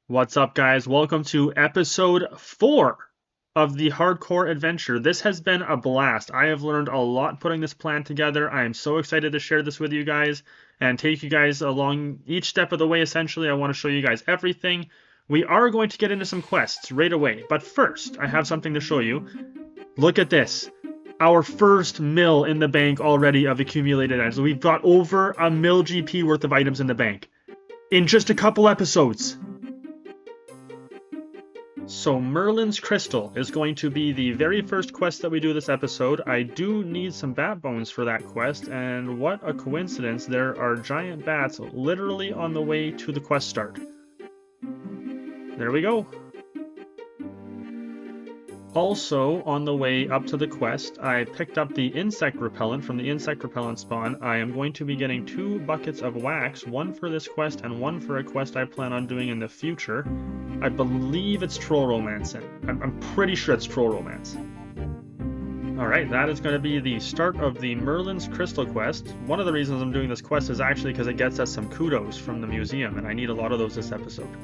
What's up, guys? Welcome to episode 4 of the Hardcore Adventure. This has been a blast. I have learned a lot putting this plan together. I am so excited to share this with you guys and take you guys along each step of the way, essentially. I want to show you guys everything. We are going to get into some quests right away, but first, I have something to show you. Look at this. Our first mil in the bank already of accumulated items. We've got over a mil GP worth of items in the bank in just a couple episodes. So Merlin's Crystal is going to be the very first quest that we do this episode. I do need some bat bones for that quest, and what a coincidence, there are giant bats literally on the way to the quest start. There we go. Also, on the way up to the quest, I picked up the insect repellent from the insect repellent spawn. I am going to be getting 2 buckets of wax, one for this quest and one for a quest I plan on doing in the future. I believe it's Troll Romance. I'm pretty sure it's Troll Romance. Alright, that is going to be the start of the Merlin's Crystal quest. One of the reasons I'm doing this quest is actually because it gets us some kudos from the museum, and I need a lot of those this episode.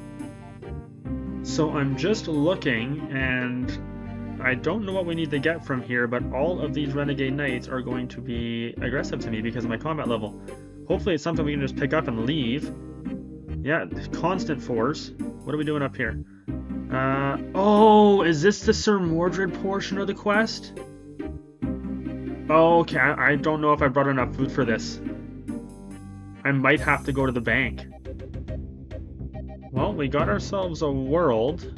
So I'm just looking, and I don't know what we need to get from here, but all of these Renegade Knights are going to be aggressive to me because of my combat level. Hopefully it's something we can just pick up and leave. Yeah, constant force. What are we doing up here? Oh, is this the Sir Mordred portion of the quest? Okay, I don't know if I brought enough food for this. I might have to go to the bank. Well, we got ourselves a world.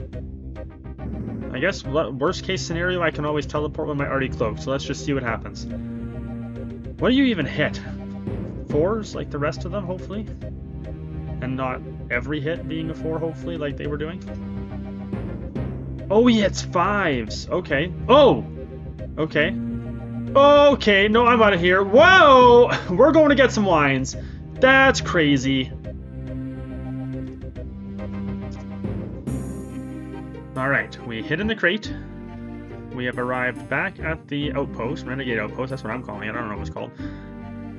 I guess worst case scenario, I can always teleport with my arty cloak, so let's just see what happens. What do you even hit? 4s like the rest of them, hopefully? And not every hit being a 4, hopefully, like they were doing? Oh, he hits 5s! Okay. Oh! Okay. Okay, no, I'm out of here. Whoa! We're going to get some wines. That's crazy. Alright, we hid in the crate. We have arrived back at the outpost, Renegade Outpost, that's what I'm calling it, I don't know what it's called.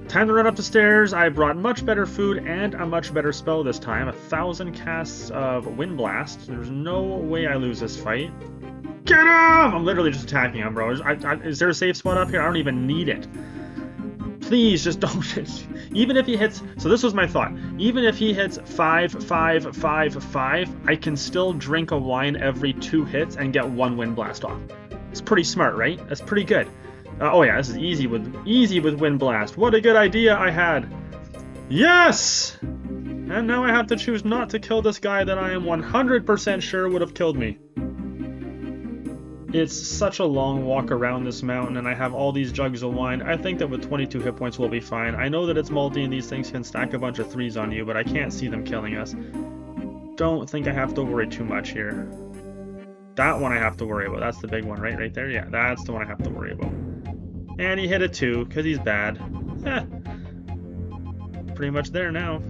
Time to run up the stairs. I brought much better food and a much better spell this time. 1,000 casts of Wind Blast. There's no way I lose this fight. Get him! I'm literally just attacking him, bro. Is there a safe spot up here? I don't even need it. Please, just don't. Even if he hits... So this was my thought. Even if he hits 5, 5, 5, 5, I can still drink a wine every 2 hits and get 1 Wind Blast off. It's pretty smart, right? That's pretty good. Oh yeah, this is easy with Wind Blast. What a good idea I had. Yes! And now I have to choose not to kill this guy that I am 100% sure would have killed me. It's such a long walk around this mountain, and I have all these jugs of wine. I think that with 22 hit points we'll be fine. I know that it's multi and these things can stack a bunch of 3s on you, but I can't see them killing us. Don't think I have to worry too much here. That one I have to worry about. That's the big one, right? Right there? Yeah, that's the one I have to worry about. And he hit a 2, because he's bad. Eh. Pretty much there now.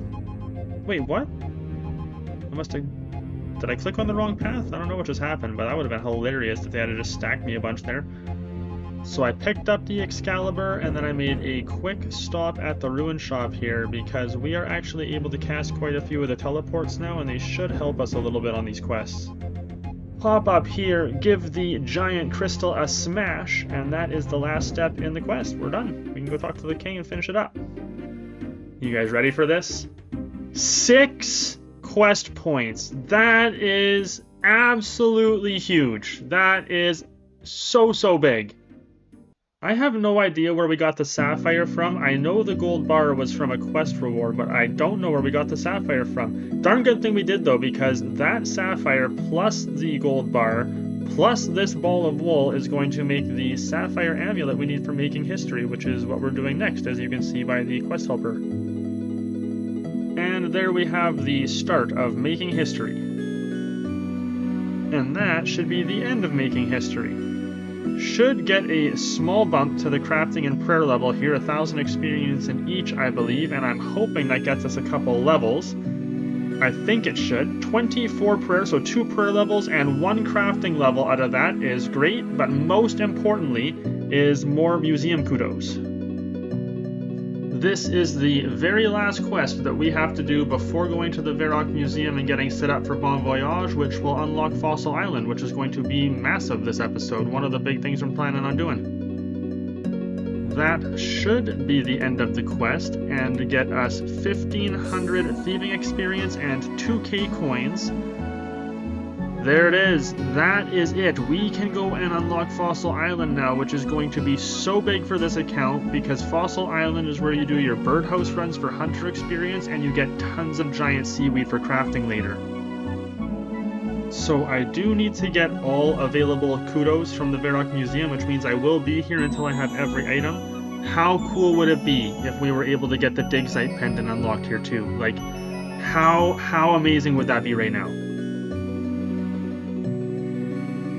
Wait, what? I must have... Did I click on the wrong path? I don't know what just happened, but that would have been hilarious if they had just stacked me a bunch there. So I picked up the Excalibur, and then I made a quick stop at the ruin shop here, because we are actually able to cast quite a few of the teleports now, and they should help us a little bit on these quests. Pop up here, give the giant crystal a smash, and that is the last step in the quest. We're done. We can go talk to the king and finish it up. You guys ready for this? 6 quest points. That is absolutely huge. That is so big. I have no idea where we got the sapphire from. I know the gold bar was from a quest reward, but I don't know where we got the sapphire from. Darn good thing we did though, because that sapphire plus the gold bar plus this ball of wool is going to make the sapphire amulet we need for making history, which is what we're doing next, as you can see by the quest helper. And there we have the start of making history. And that should be the end of making history. Should get a small bump to the crafting and prayer level here, 1,000 experience in each, I believe, and I'm hoping that gets us a couple levels. I think it should. 24 prayer, so 2 prayer levels and 1 crafting level out of that is great, but most importantly is more museum kudos. this is the very last quest that we have to do before going to the Varrock Museum and getting set up for Bon Voyage, which will unlock Fossil Island, which is going to be massive this episode. One of the big things we're planning on doing. That should be the end of the quest and get us 1,500 thieving experience and 2k coins. There it is. That is it. We can go and unlock Fossil Island now, which is going to be so big for this account because Fossil Island is where you do your birdhouse runs for hunter experience and you get tons of giant seaweed for crafting later. So I do need to get all available kudos from the Varrock Museum, which means I will be here until I have every item. How cool would it be if we were able to get the dig site pendant unlocked here too? Like, how amazing would that be right now?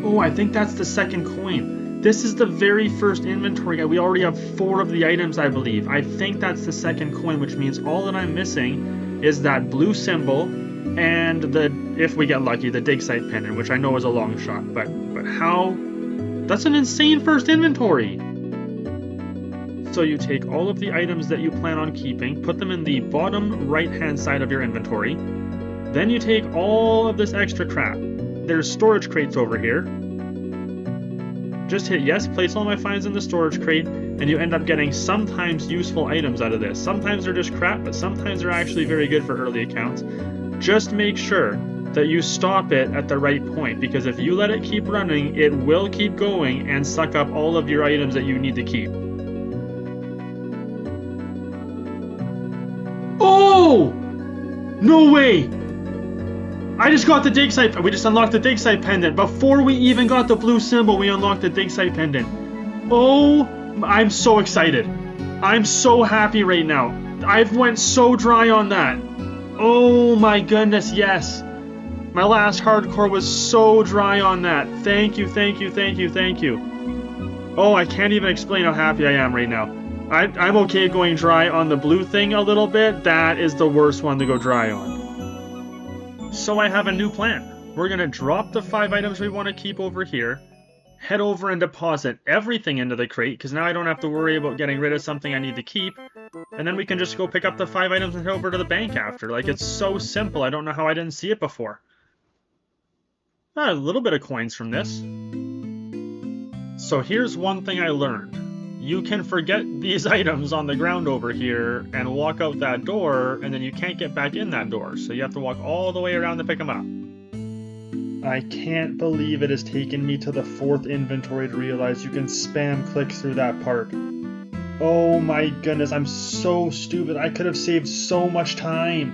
Oh, I think that's the second coin. This is the very first inventory guide. We already have 4 of the items, I believe. I think that's the second coin, which means all that I'm missing is that blue symbol and the, if we get lucky, the dig site pendant, which I know is a long shot. But how? That's an insane first inventory. So you take all of the items that you plan on keeping, put them in the bottom right-hand side of your inventory. Then you take all of this extra crap. There's storage crates over here. Just hit yes, place all my finds in the storage crate, and you end up getting sometimes useful items out of this. Sometimes they're just crap, but sometimes they're actually very good for early accounts. Just make sure that you stop it at the right point, because if you let it keep running, it will keep going and suck up all of your items that you need to keep. Oh! No way! I just got the dig site. We just unlocked the dig site pendant. Before we even got the blue symbol, we unlocked the dig site pendant. Oh, I'm so excited. I'm so happy right now. I've went so dry on that. Oh my goodness, yes. My last hardcore was so dry on that. Thank you, thank you, thank you, thank you. Oh, I can't even explain how happy I am right now. I'm okay going dry on the blue thing a little bit. That is the worst one to go dry on. So I have a new plan. We're going to drop the 5 items we want to keep over here, head over and deposit everything into the crate, because now I don't have to worry about getting rid of something I need to keep, and then we can just go pick up the 5 items and head over to the bank after. Like, it's so simple. I don't know how I didn't see it before. A little bit of coins from this. So here's one thing I learned. You can forget these items on the ground over here and walk out that door, and then you can't get back in that door. So you have to walk all the way around to pick them up. I can't believe it has taken me to the 4th inventory to realize you can spam click through that part. Oh my goodness, I'm so stupid. I could have saved so much time.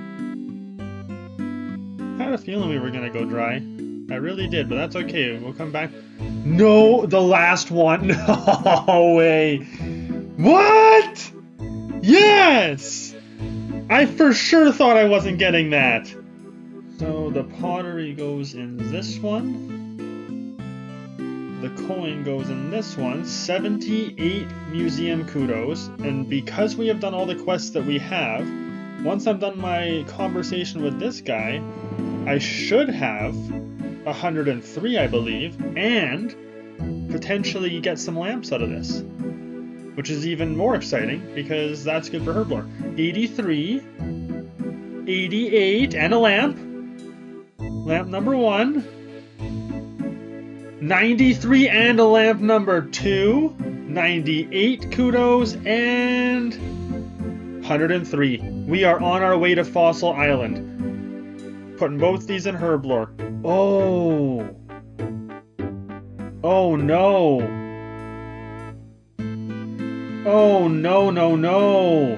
I had a feeling we were going to go dry. I really did, but that's okay. We'll come back. No, the last one. No way. What? Yes! I for sure thought I wasn't getting that. So the pottery goes in this one. The coin goes in this one. 78 museum kudos. And because we have done all the quests that we have, once I've done my conversation with this guy, I should have 103, I believe, and potentially get some lamps out of this, which is even more exciting because that's good for herblore. 83, 88, and a lamp. Lamp number 1. 93 and a lamp number 2. 98 kudos and 103. We are on our way to Fossil Island. Putting both these in herblore. Oh. Oh no. Oh no, no, no.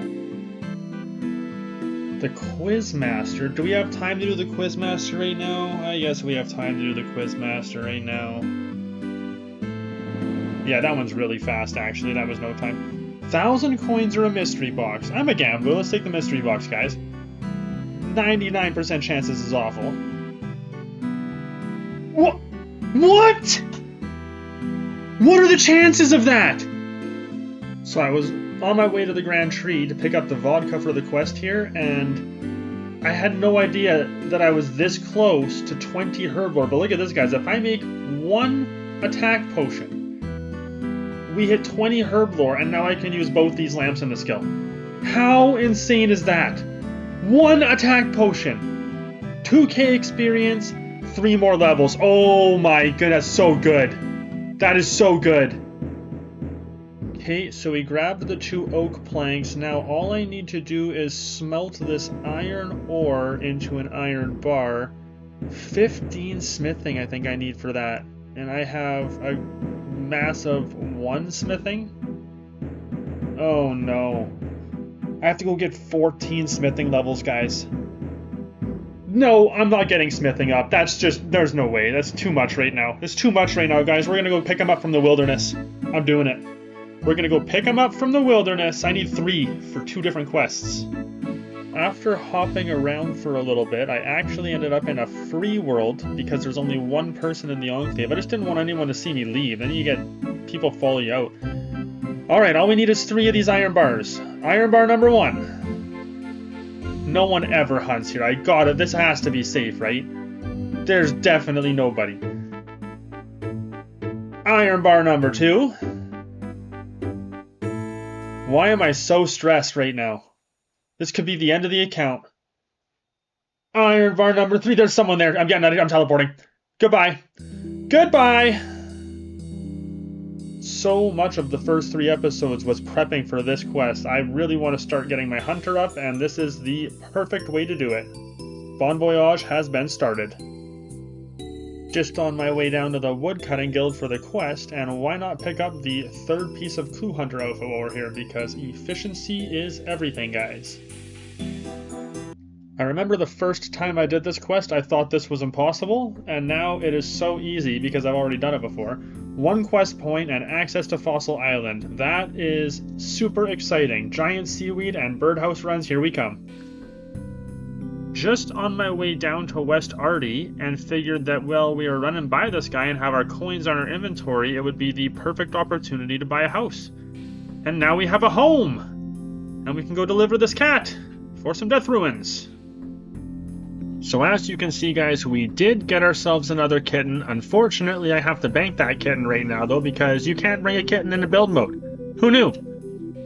The Quizmaster. Do we have time to do the Quizmaster right now? I guess we have time to do the Quizmaster right now. Yeah, that one's really fast actually. That was no time. 1,000 coins or a mystery box. I'm a gambler. Let's take the mystery box, guys. 99% chance this is awful. What? What? What are the chances of that? So I was on my way to the Grand Tree to pick up the vodka for the quest here, and I had no idea that I was this close to 20 herblore. But look at this, guys. If I make 1 attack potion, we hit 20 herblore, and now I can use both these lamps in the skill. How insane is that? 1 attack potion, 2k experience, 3 more levels. Oh my goodness, so good. That is so good. Okay, so we grabbed the 2 oak planks. Now all I need to do is smelt this iron ore into an iron bar. 15 smithing I think I need for that. And I have a massive 1 smithing. Oh no. I have to go get 14 smithing levels, guys. No, I'm not getting smithing up. That's just, there's no way. That's too much right now. It's too much right now, guys. We're gonna go pick them up from the wilderness. I'm doing it. We're gonna go pick them up from the wilderness. I need 3 for 2 different quests. After hopping around for a little bit, I actually ended up in a free world because there's only 1 person in the enclave. I just didn't want anyone to see me leave. Then you get people follow you out. Alright, all we need is 3 of these iron bars. Iron bar number 1. No one ever hunts here. I got it. This has to be safe, right? There's definitely nobody. Iron bar number 2. Why am I so stressed right now? This could be the end of the account. Iron bar number 3. There's someone there. I'm getting out of here. I'm teleporting. Goodbye. Goodbye. So much of the first 3 episodes was prepping for this quest. I really want to start getting my hunter up, and this is the perfect way to do it. Bon Voyage has been started. Just on my way down to the woodcutting guild for the quest, and why not pick up the 3rd piece of clue hunter outfit while we're here, because efficiency is everything, guys. I remember the first time I did this quest, I thought this was impossible, and now it is so easy because I've already done it before. 1 quest point and access to Fossil Island. That is super exciting. Giant seaweed and birdhouse runs, here we come. Just on my way down to West Arty and figured that, well, we were running by this guy and have our coins on our inventory, it would be the perfect opportunity to buy a house. And now we have a home! And we can go deliver this cat for some death ruins. So as you can see, guys, we did get ourselves another kitten. Unfortunately, I have to bank that kitten right now, though, because you can't bring a kitten into build mode. Who knew?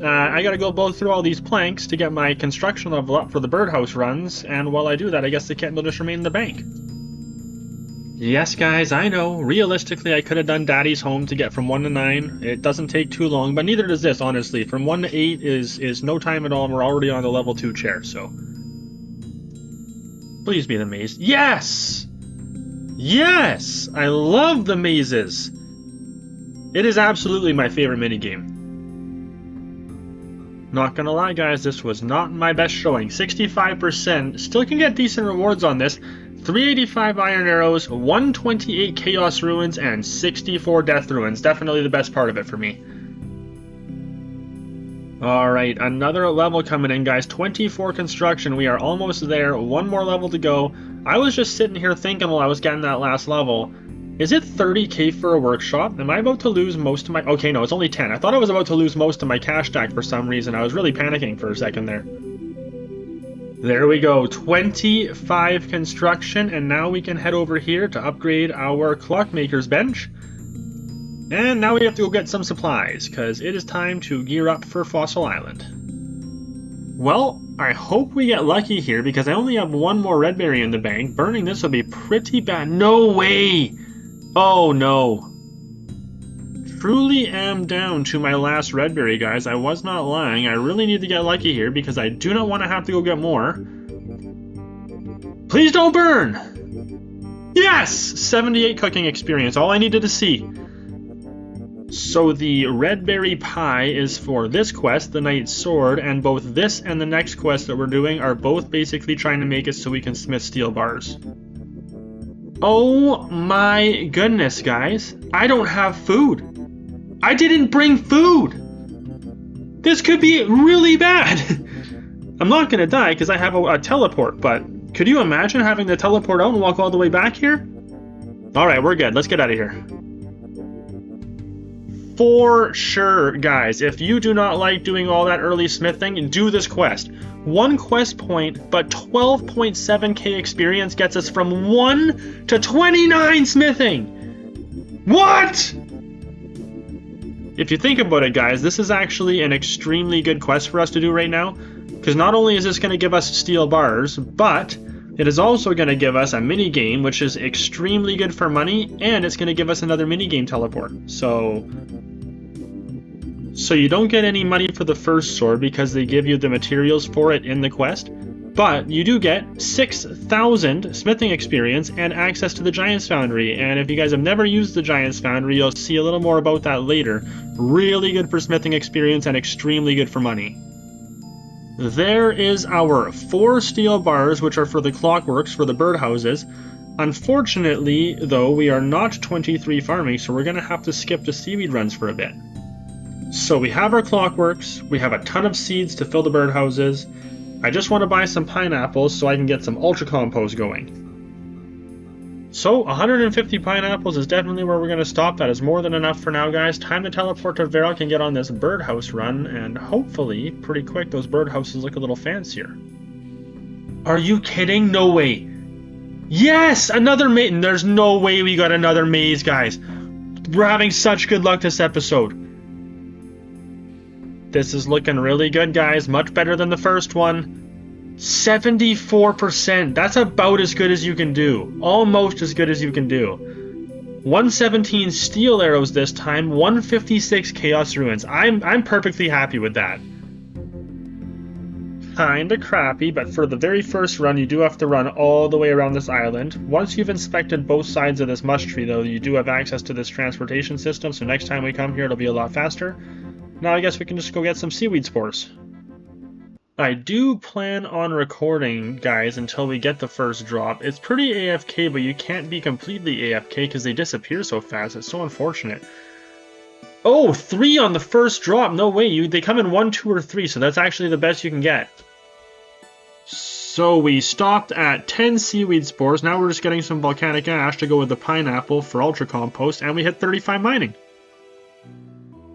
I gotta go through all these planks to get my construction level up for the birdhouse runs, and while I do that, I guess the kitten will just remain in the bank. Yes, guys, I know. Realistically, I could have done Daddy's Home to get from 1 to 9. It doesn't take too long, but neither does this, honestly. From 1 to 8 is no time at all, and we're already on the level 2 chair, so... Please be the maze. Yes! Yes! I love the mazes! It is absolutely my favorite minigame. Not gonna lie, guys, this was not my best showing. 65%. Still can get decent rewards on this. 385 iron arrows, 128 chaos ruins, and 64 death ruins. Definitely the best part of it for me. Alright, another level coming in, guys. 24 construction. We are almost there. 1 more level to go. I was just sitting here thinking while I was getting that last level, is it 30k for a workshop? Am I about to lose most of my... Okay, no, it's only 10. I thought I was about to lose most of my cash stack for some reason. I was really panicking for a second there. There we go. 25 construction, and now we can head over here to upgrade our clockmaker's bench. And now we have to go get some supplies, because it is time to gear up for Fossil Island. Well, I hope we get lucky here, because I only have 1 more red berry in the bank. Burning this will be pretty bad. No way! Oh no. Truly am down to my last red berry, guys. I was not lying. I really need to get lucky here, because I do not want to have to go get more. Please don't burn! Yes! 78 cooking experience, all I needed to see. So the red berry pie is for this quest, the Knight's Sword, and both this and the next quest that we're doing are both basically trying to make it so we can smith steel bars. Oh my goodness, guys. I don't have food. I didn't bring food. This could be really bad. I'm not gonna die because I have a teleport, but could you imagine having to teleport out and walk all the way back here? Alright, we're good. Let's get out of here. For sure, guys, if you do not like doing all that early smithing, do this quest. 1 quest point, but 12.7k experience gets us from 1 to 29 smithing! What?! If you think about it, guys, this is actually an extremely good quest for us to do right now, because not only is this going to give us steel bars, but it is also going to give us a mini game, which is extremely good for money, and it's going to give us another mini game teleport. So you don't get any money for the first sword because they give you the materials for it in the quest, but you do get 6,000 smithing experience and access to the Giant's Foundry. And if you guys have never used the Giant's Foundry, you'll see a little more about that later. Really good for smithing experience and extremely good for money. There is our 4 steel bars, which are for the clockworks, for the birdhouses. Unfortunately, though, we are not 23 farming, so we're going to have to skip the seaweed runs for a bit. So we have our clockworks, we have a ton of seeds to fill the birdhouses. I just want to buy some pineapples so I can get some ultra compost going. So 150 pineapples is definitely where we're going to stop. That is more than enough for now, guys. Time to teleport to Varrock and get on this birdhouse run, and hopefully, pretty quick, those birdhouses look a little fancier. Are you kidding? No way. Yes! Another maze! There's no way we got another maze, guys. We're having such good luck this episode. This is looking really good, guys. Much better than the first one. 74%. That's about as good as you can do. Almost as good as you can do. 117 steel arrows this time. 156 chaos ruins. I'm perfectly happy with that. Kinda crappy, but for the very first run, you do have to run all the way around this island. Once you've inspected both sides of this mush tree, though, you do have access to this transportation system, so next time we come here, it'll be a lot faster. Now I guess we can just go get some seaweed spores. I do plan on recording, guys, until we get the first drop. It's pretty AFK, but you can't be completely AFK because they disappear so fast. It's so unfortunate. Oh, 3 on the first drop. No way. They come in 1, 2, or 3, so that's actually the best you can get. So we stopped at 10 seaweed spores. Now we're just getting some volcanic ash to go with the pineapple for ultra compost, and we hit 35 mining.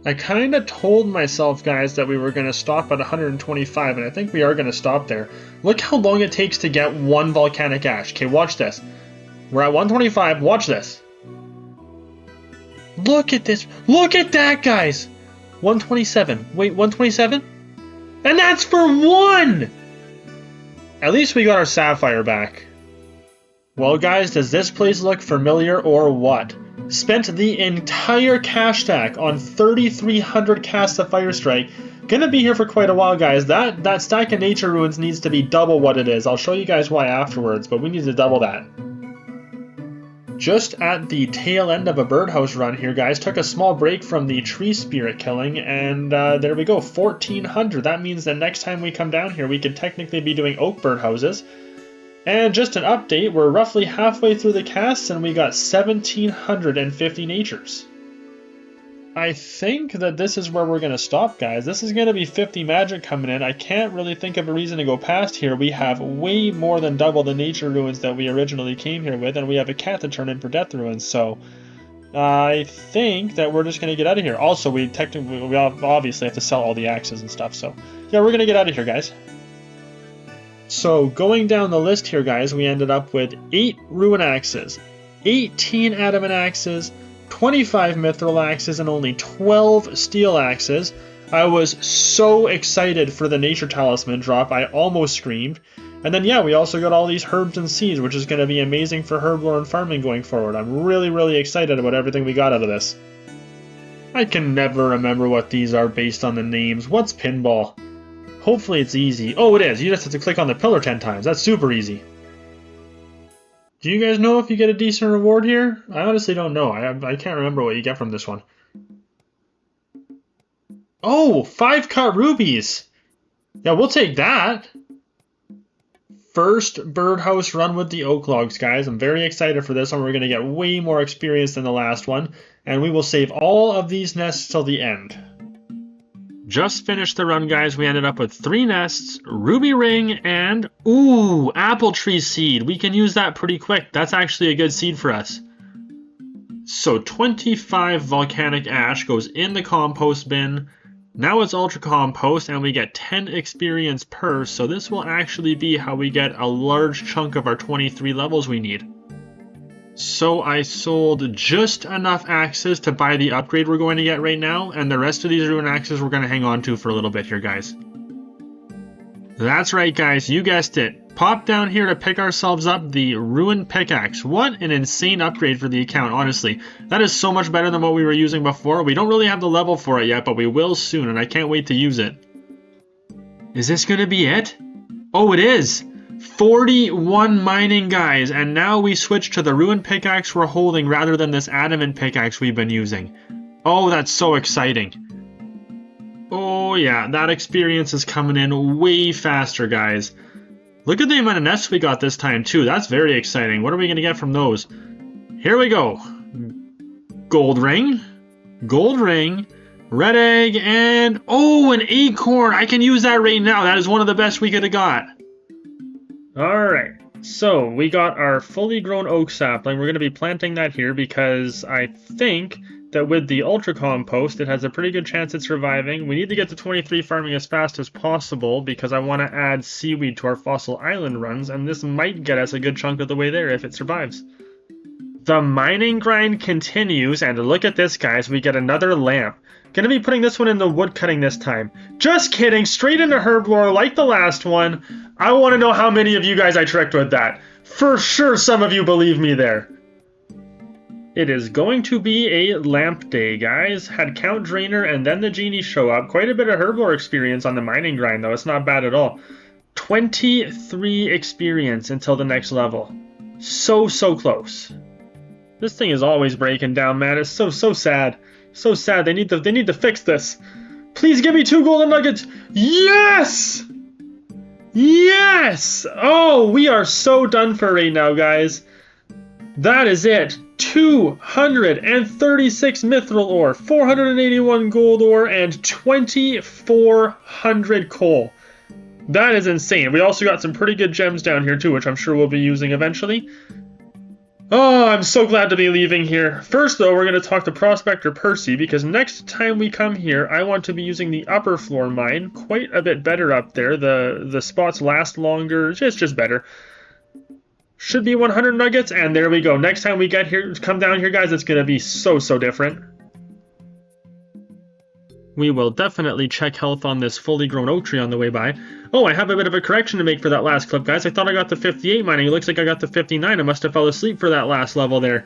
I kind of told myself, guys, that we were going to stop at 125, and I think we are going to stop there. Look how long it takes to get 1 volcanic ash. Okay, watch this. We're at 125. Watch this. Look at this. Look at that, guys. 127. Wait, 127? And that's for 1! At least we got our sapphire back. Well, guys, does this place look familiar or what? Spent the entire cash stack on 3,300 casts of Fire Strike. Gonna be here for quite a while, guys. That stack of Nature Ruins needs to be double what it is. I'll show you guys why afterwards, but we need to double that. Just at the tail end of a birdhouse run here, guys. Took a small break from the tree spirit killing, and there we go, 1,400. That means that next time we come down here, we could technically be doing oak birdhouses. And just an update, we're roughly halfway through the casts and we got 1,750 natures. I think that this is where we're going to stop, guys. This is going to be 50 magic coming in. I can't really think of a reason to go past here. We have way more than double the nature ruins that we originally came here with, and we have a cat to turn in for death ruins, so I think that we're just going to get out of here. Also, we obviously have to sell all the axes and stuff, so yeah, we're going to get out of here, guys. So, going down the list here, guys, we ended up with 8 Ruin Axes, 18 Adamant Axes, 25 Mithril Axes, and only 12 Steel Axes. I was so excited for the Nature Talisman drop, I almost screamed. And then, yeah, we also got all these herbs and seeds, which is going to be amazing for herblore and farming going forward. I'm really, really excited about everything we got out of this. I can never remember what these are based on the names. What's pinball? Hopefully it's easy. Oh, it is. You just have to click on the pillar 10 times. That's super easy. Do you guys know if you get a decent reward here? I honestly don't know. I can't remember what you get from this one. Oh, 5 cut rubies. Yeah, we'll take that. First birdhouse run with the oak logs, guys. I'm very excited for this one. We're going to get way more experience than the last one. And we will save all of these nests till the end. Just finished the run, guys. We ended up with 3 nests, ruby ring, and ooh, apple tree seed. We can use that pretty quick. That's actually a good seed for us. So 25 volcanic ash goes in the compost bin. Now it's ultra compost, and we get 10 experience per. So this will actually be how we get a large chunk of our 23 levels we need. So I sold just enough axes to buy the upgrade we're going to get right now, and the rest of these ruin axes we're going to hang on to for a little bit here, guys. That's right, guys, you guessed it. Pop down here to pick ourselves up the ruined pickaxe. What an insane upgrade for the account, honestly. That is so much better than what we were using before. We don't really have the level for it yet, but we will soon, and I can't wait to use it. Is this going to be it? Oh, it is! 41 mining, guys, and now we switch to the ruined pickaxe we're holding rather than this adamant pickaxe we've been using. Oh, that's so exciting. Oh yeah, that experience is coming in way faster, guys. Look at the amount of nests we got this time too. That's very exciting. What are we going to get from those? Here we go. Gold ring, red egg, and oh, an acorn. I can use that right now. That is one of the best we could have got. Alright, so we got our fully grown oak sapling. We're going to be planting that here because I think that with the ultra compost, it has a pretty good chance at surviving. We need to get to 23 farming as fast as possible because I want to add seaweed to our fossil island runs, and this might get us a good chunk of the way there if it survives. The mining grind continues, and look at this, guys. We get another lamp. Gonna be putting this one in the wood cutting this time. Just kidding, straight into herblore like the last one. I want to know how many of you guys I tricked with that. For sure some of you believe me there. It is going to be a lamp day, guys. Had Count Drainer and then the genie show up. Quite a bit of herblore experience on the mining grind, though. It's not bad at all. 23 experience until the next level. So close. This thing is always breaking down, man. It's so sad. So sad. They need to fix this. Please give me 2 golden nuggets. Yes! Yes! Oh, we are so done for right now, guys. That is it. 236 mithril ore, 481 gold ore, and 2,400 coal. That is insane. We also got some pretty good gems down here too, which I'm sure we'll be using eventually. Oh, I'm so glad to be leaving here. First, though, we're going to talk to Prospector Percy, because next time we come here, I want to be using the upper floor mine. Quite a bit better up there. The spots last longer. It's just better. Should be 100 nuggets, and there we go. Next time we get here, come down here, guys, it's going to be so different. We will definitely check health on this fully grown oak tree on the way by. Oh, I have a bit of a correction to make for that last clip, guys. I thought I got the 58 mining. It looks like I got the 59. I must have fell asleep for that last level there.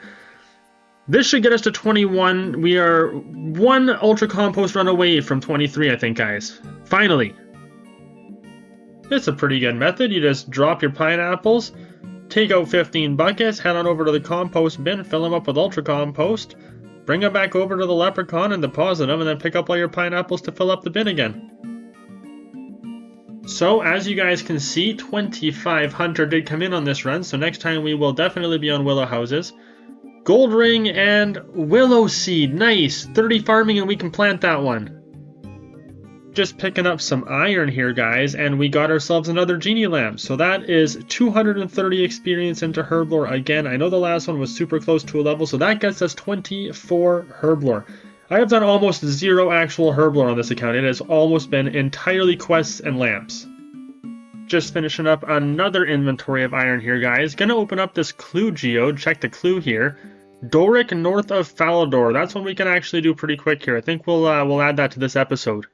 This should get us to 21. We are 1 ultra compost run away from 23, I think, guys. Finally. It's a pretty good method. You just drop your pineapples, take out 15 buckets, head on over to the compost bin, fill them up with ultra compost, bring them back over to the leprechaun and deposit them, and then pick up all your pineapples to fill up the bin again. So, as you guys can see, 2,500 did come in on this run, so next time we will definitely be on willow houses. Gold ring and willow seed, nice! 30 farming and we can plant that one. Just picking up some iron here, guys, and we got ourselves another genie lamp. So that is 230 experience into herblore again. I know the last one was super close to a level, so that gets us 24 herblore. I have done almost 0 actual herblore on this account. It has almost been entirely quests and lamps. Just finishing up another inventory of iron here, guys. Gonna open up this clue geode, check the clue here. Doric north of Falador. That's one we can actually do pretty quick here. I think we'll add that to this episode.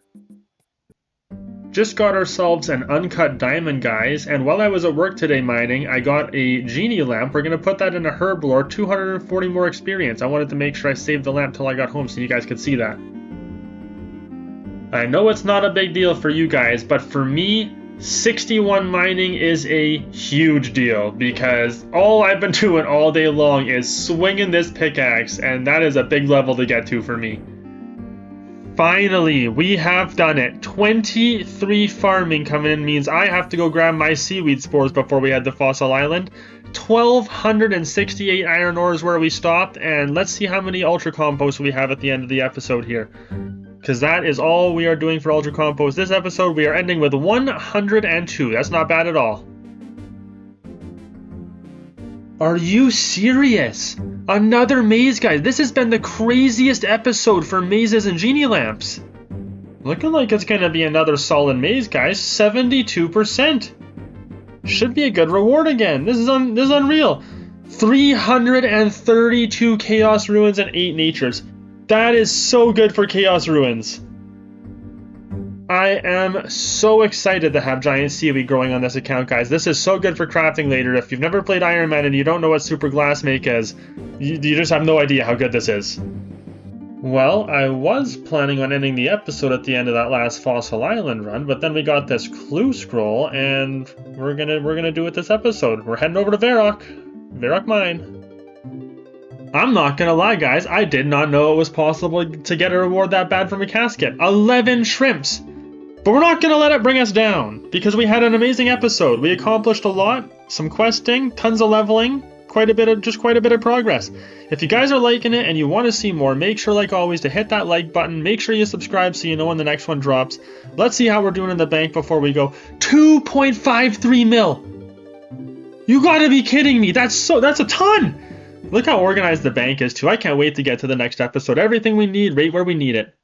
Just got ourselves an uncut diamond, guys, and while I was at work today mining, I got a genie lamp. We're going to put that in a herblore, 240 more experience. I wanted to make sure I saved the lamp till I got home so you guys could see that. I know it's not a big deal for you guys, but for me, 61 mining is a huge deal because all I've been doing all day long is swinging this pickaxe, and that is a big level to get to for me. Finally, we have done it. 23 farming coming in means I have to go grab my seaweed spores before we head to Fossil Island. 1,268 iron ores where we stopped, and let's see how many ultra compost we have at the end of the episode here. Because that is all we are doing for ultra compost this episode. We are ending with 102. That's not bad at all. Are you serious? Another maze, guys. This has been the craziest episode for mazes and genie lamps. Looking like it's going to be another solid maze, guys. 72%. Should be a good reward again. This is unreal. 332 Chaos Ruins and 8 Natures. That is so good for Chaos Ruins. I am so excited to have giant seaweed growing on this account, guys. This is so good for crafting later. If you've never played Iron Man and you don't know what Super Glass Make is, you just have no idea how good this is. Well, I was planning on ending the episode at the end of that last Fossil Island run, but then we got this clue scroll, and we're gonna do it this episode. We're heading over to Varrock Mine. I'm not gonna lie, guys, I did not know it was possible to get a reward that bad from a casket. 11 shrimps! But we're not gonna let it bring us down, because we had an amazing episode. We accomplished a lot, some questing, tons of leveling, quite a bit of progress. If you guys are liking it and you want to see more, make sure, like always, to hit that like button. Make sure you subscribe so you know when the next one drops. Let's see how we're doing in the bank before we go. 2.53 mil! You gotta be kidding me! That's a ton! Look how organized the bank is too. I can't wait to get to the next episode. Everything we need right where we need it.